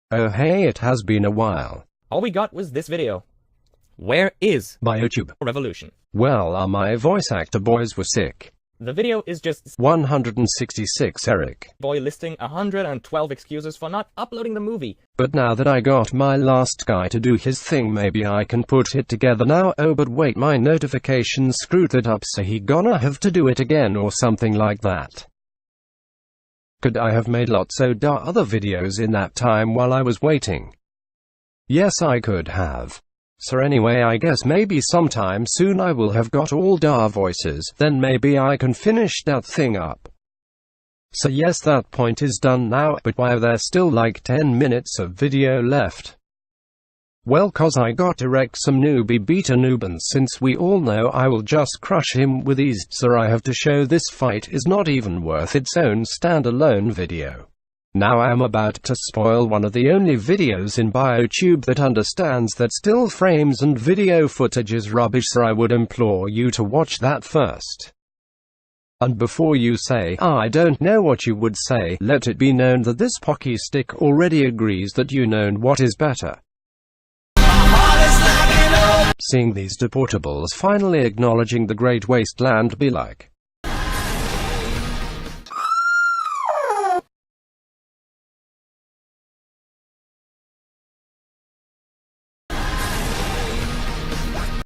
Oh hey, it has been a while. All we got was this video. Where is My YouTube Revolution? Well, my voice actor boys were sick. The video is just 166 Eric. boy listing 112 excuses for not uploading the movie. But now that I got my last guy to do his thing, maybe I can put it together now. Oh but wait, my notifications screwed it up, so he gonna have to do it again or something like that. Could I have made lots of other videos in that time while I was waiting? Yes, I could have. So anyway, I guess maybe sometime soon I will have got all DAR voices, then maybe I can finish that thing up. So yes, that point is done now, but why are there still like 10 minutes of video left? Well, cause I got to wreck some newbie beta noob, and since we all know I will just crush him with ease, so I have to show this fight is not even worth its own standalone video. Now I am about to spoil one of the only videos in BioTube that understands that still frames and video footage is rubbish, so I would implore you to watch that first. And before you say, I don't know what you would say, let it be known that this pocky stick already agrees that you know what is better. Seeing these deportables finally acknowledging the great wasteland be like.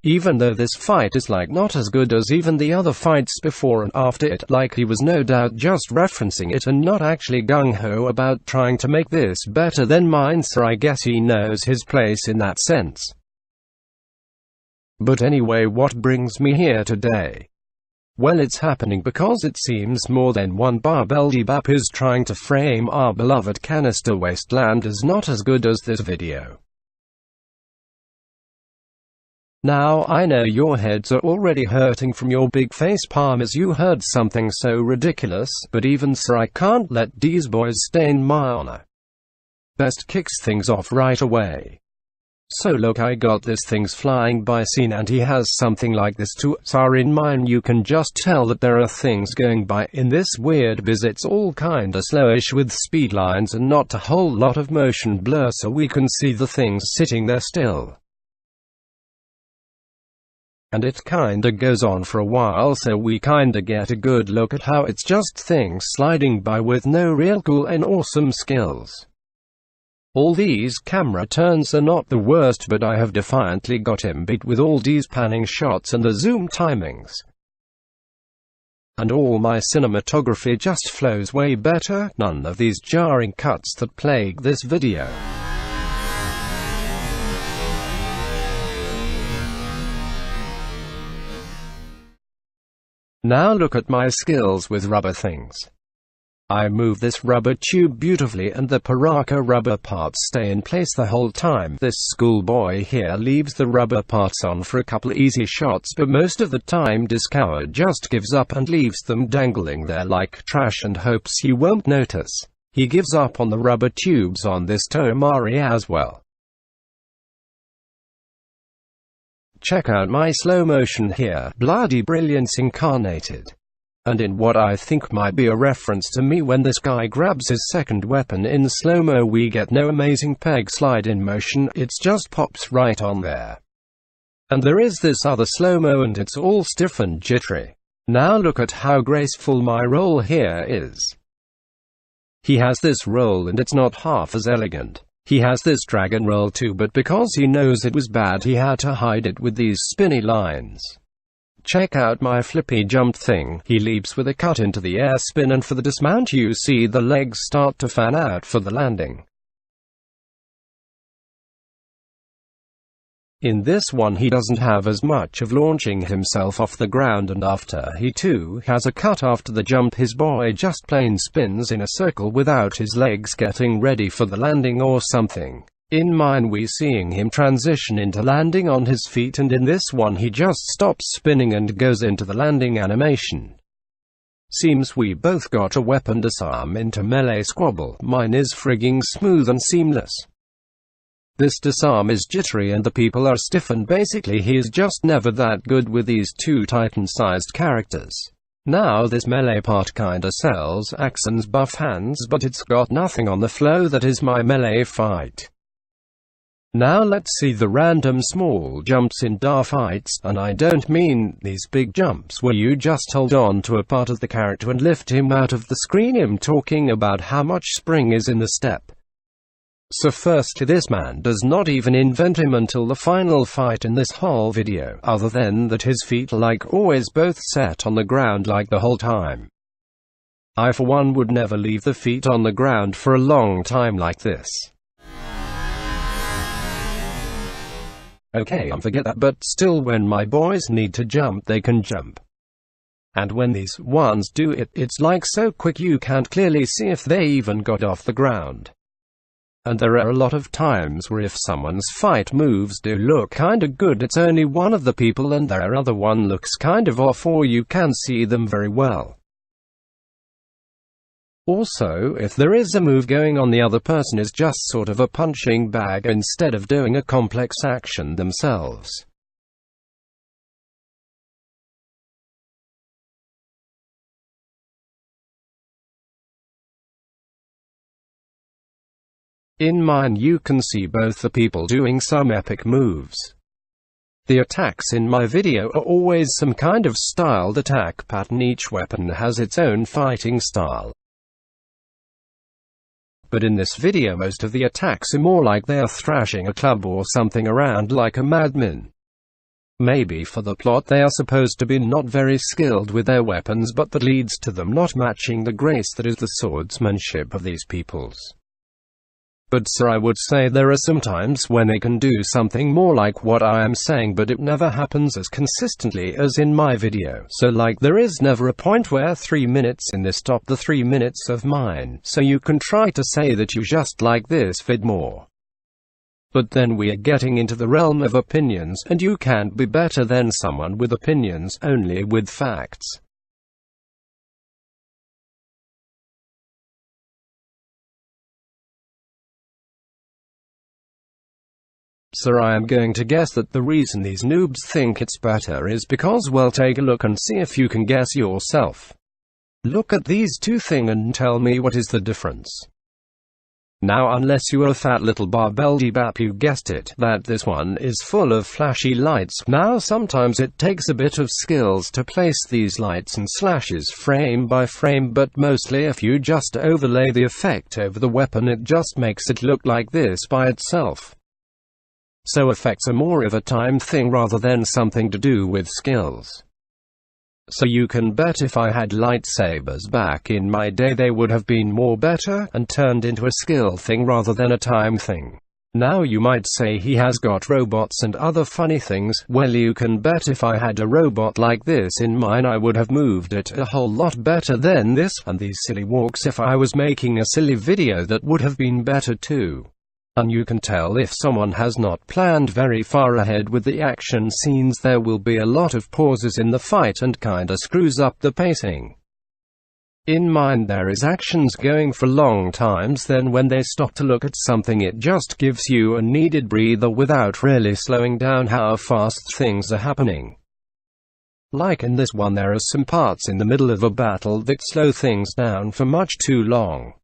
Even though this fight is like not as good as even the other fights before and after it, like he was no doubt just referencing it and not actually gung-ho about trying to make this better than mine, so I guess he knows his place in that sense. But anyway, what brings me here today? Well, it's happening because it seems more than one barbeldy-bap is trying to frame our beloved canister wasteland as not as good as this video. Now, I know your heads are already hurting from your big face palm as you heard something so ridiculous, but even so I can't let these boys stain my honor. Best kicks things off right away. So look, I got this thing's flying by scene and he has something like this too, so in mine you can just tell that there are things going by in this weird biz. It's all kinda slowish with speed lines and not a whole lot of motion blur, so we can see the things sitting there still. And it kinda goes on for a while, so we kinda get a good look at how it's just things sliding by with no real cool and awesome skills. All these camera turns are not the worst, but I have defiantly got him beat with all these panning shots and the zoom timings. And all my cinematography just flows way better, none of these jarring cuts that plague this video. Now look at my skills with rubber things. I move this rubber tube beautifully and the Paraka rubber parts stay in place the whole time. This schoolboy here leaves the rubber parts on for a couple easy shots, but most of the time this coward just gives up and leaves them dangling there like trash and hopes he won't notice. He gives up on the rubber tubes on this Tomari as well. Check out my slow motion here, bloody brilliance incarnated. And in what I think might be a reference to me when this guy grabs his second weapon in slow-mo, we get no amazing peg slide in motion, it just pops right on there. And there is this other slow-mo and it's all stiff and jittery. Now look at how graceful my roll here is. He has this roll and it's not half as elegant. He has this dragon roll too, but because he knows it was bad he had to hide it with these spinny lines. Check out my flippy jump thing. He leaps with a cut into the air spin, and for the dismount you see the legs start to fan out for the landing. In this one he doesn't have as much of launching himself off the ground, and after he too has a cut after the jump, his boy just plain spins in a circle without his legs getting ready for the landing or something. In mine we seeing him transition into landing on his feet, and in this one he just stops spinning and goes into the landing animation. Seems we both got a weapon disarm into melee squabble. Mine is frigging smooth and seamless. This disarm is jittery and the people are stiff, and basically he is just never that good with these two titan-sized characters. Now this melee part kinda sells Axon's buff hands, but it's got nothing on the flow that is my melee fight. Now let's see the random small jumps in DAR fights, and I don't mean these big jumps where you just hold on to a part of the character and lift him out of the screen. I'm talking about how much spring is in the step. So firstly, this man does not even invent him until the final fight in this whole video, other than that his feet like always both set on the ground like the whole time. I for one would never leave the feet on the ground for a long time like this. Okay, forget that, but still when my boys need to jump, they can jump. And when these ones do it, it's like so quick you can't clearly see if they even got off the ground. And there are a lot of times where if someone's fight moves do look kinda good, it's only one of the people and their other one looks kind of off, or you can see them very well. Also, if there is a move going on, the other person is just sort of a punching bag instead of doing a complex action themselves. In mine you can see both the people doing some epic moves. The attacks in my video are always some kind of styled attack pattern. Each weapon has its own fighting style. But in this video most of the attacks are more like they are thrashing a club or something around like a madman. Maybe for the plot they are supposed to be not very skilled with their weapons, but that leads to them not matching the grace that is the swordsmanship of these peoples. But sir, I would say there are some times when they can do something more like what I am saying, but it never happens as consistently as in my video. So like there is never a point where 3 minutes in this top the 3 minutes of mine, so you can try to say that you just like this vid more. But then we are getting into the realm of opinions, and you can't be better than someone with opinions, only with facts. So I am going to guess that the reason these noobs think it's better is because, well, take a look and see if you can guess yourself. Look at these two things and tell me what is the difference. Now unless you are a fat little barbeldy-bap, you guessed it, that this one is full of flashy lights. Now sometimes it takes a bit of skills to place these lights and slashes frame by frame, but mostly if you just overlay the effect over the weapon it just makes it look like this by itself. So effects are more of a time thing rather than something to do with skills. So you can bet if I had lightsabers back in my day they would have been more better, and turned into a skill thing rather than a time thing. Now you might say he has got robots and other funny things. Well, you can bet if I had a robot like this in mine I would have moved it a whole lot better than this, and these silly walks if I was making a silly video that would have been better too. And you can tell if someone has not planned very far ahead with the action scenes. There will be a lot of pauses in the fight and kinda screws up the pacing. In mine there is actions going for long times, then when they stop to look at something it just gives you a needed breather without really slowing down how fast things are happening. Like in this one there are some parts in the middle of a battle that slow things down for much too long.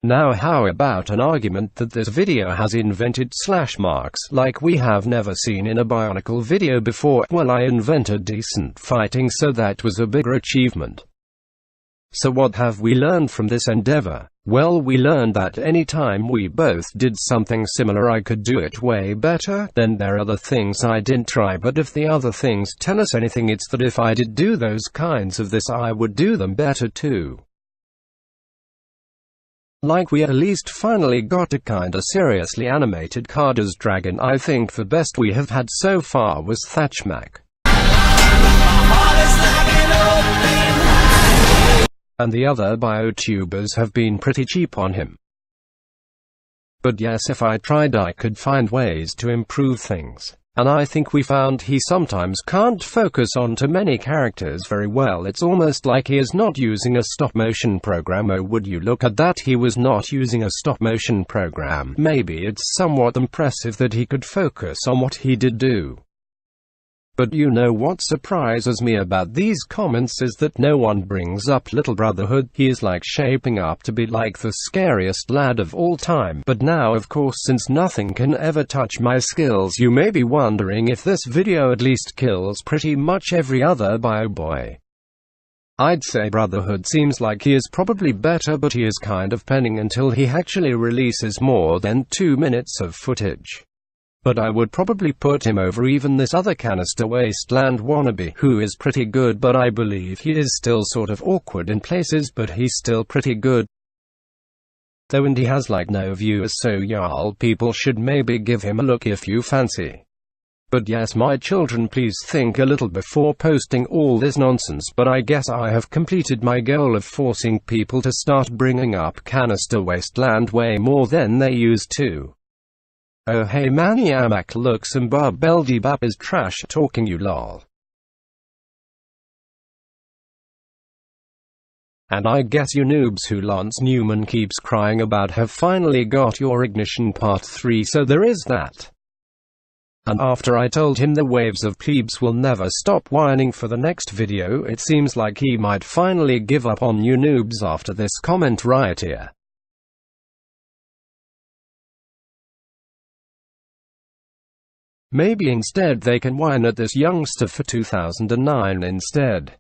Now how about an argument that this video has invented slash marks like we have never seen in a Bionicle video before? Well, I invented decent fighting, so that was a bigger achievement. So what have we learned from this endeavor? Well, we learned that any time we both did something similar I could do it way better. Then there are other things I didn't try, but if the other things tell us anything, it's that if I did do those kinds of this I would do them better too. Like we at least finally got a kinda seriously animated Carter's dragon. I think the best we have had so far was Thatchmac. And the other biotubers have been pretty cheap on him. But yes, if I tried I could find ways to improve things. And I think we found he sometimes can't focus on too many characters very well. It's almost like he is not using a stop-motion program. Oh, would you look at that, he was not using a stop-motion program. Maybe it's somewhat impressive that he could focus on what he did do. But you know what surprises me about these comments is that no one brings up Little Brotherhood. He is like shaping up to be like the scariest lad of all time. But now, of course, since nothing can ever touch my skills, you may be wondering if this video at least kills pretty much every other bio boy. I'd say Brotherhood seems like he is probably better, but he is kind of pending until he actually releases more than 2 minutes of footage. But I would probably put him over even this other canister Wasteland wannabe, who is pretty good, but I believe he is still sort of awkward in places, but he's still pretty good. Though, and he has like no viewers, so y'all people should maybe give him a look if you fancy. But yes, my children, please think a little before posting all this nonsense. But I guess I have completed my goal of forcing people to start bringing up canister Wasteland way more than they used to. Oh hey Maniac, look, some Barbeldy Bap is trash talking you lol. And I guess you noobs who Lance Newman keeps crying about have finally got your Ignition Part 3, so there is that. And after I told him the waves of plebes will never stop whining for the next video, it seems like he might finally give up on you noobs after this comment right here. Maybe instead they can whine at this youngster for 2009 instead.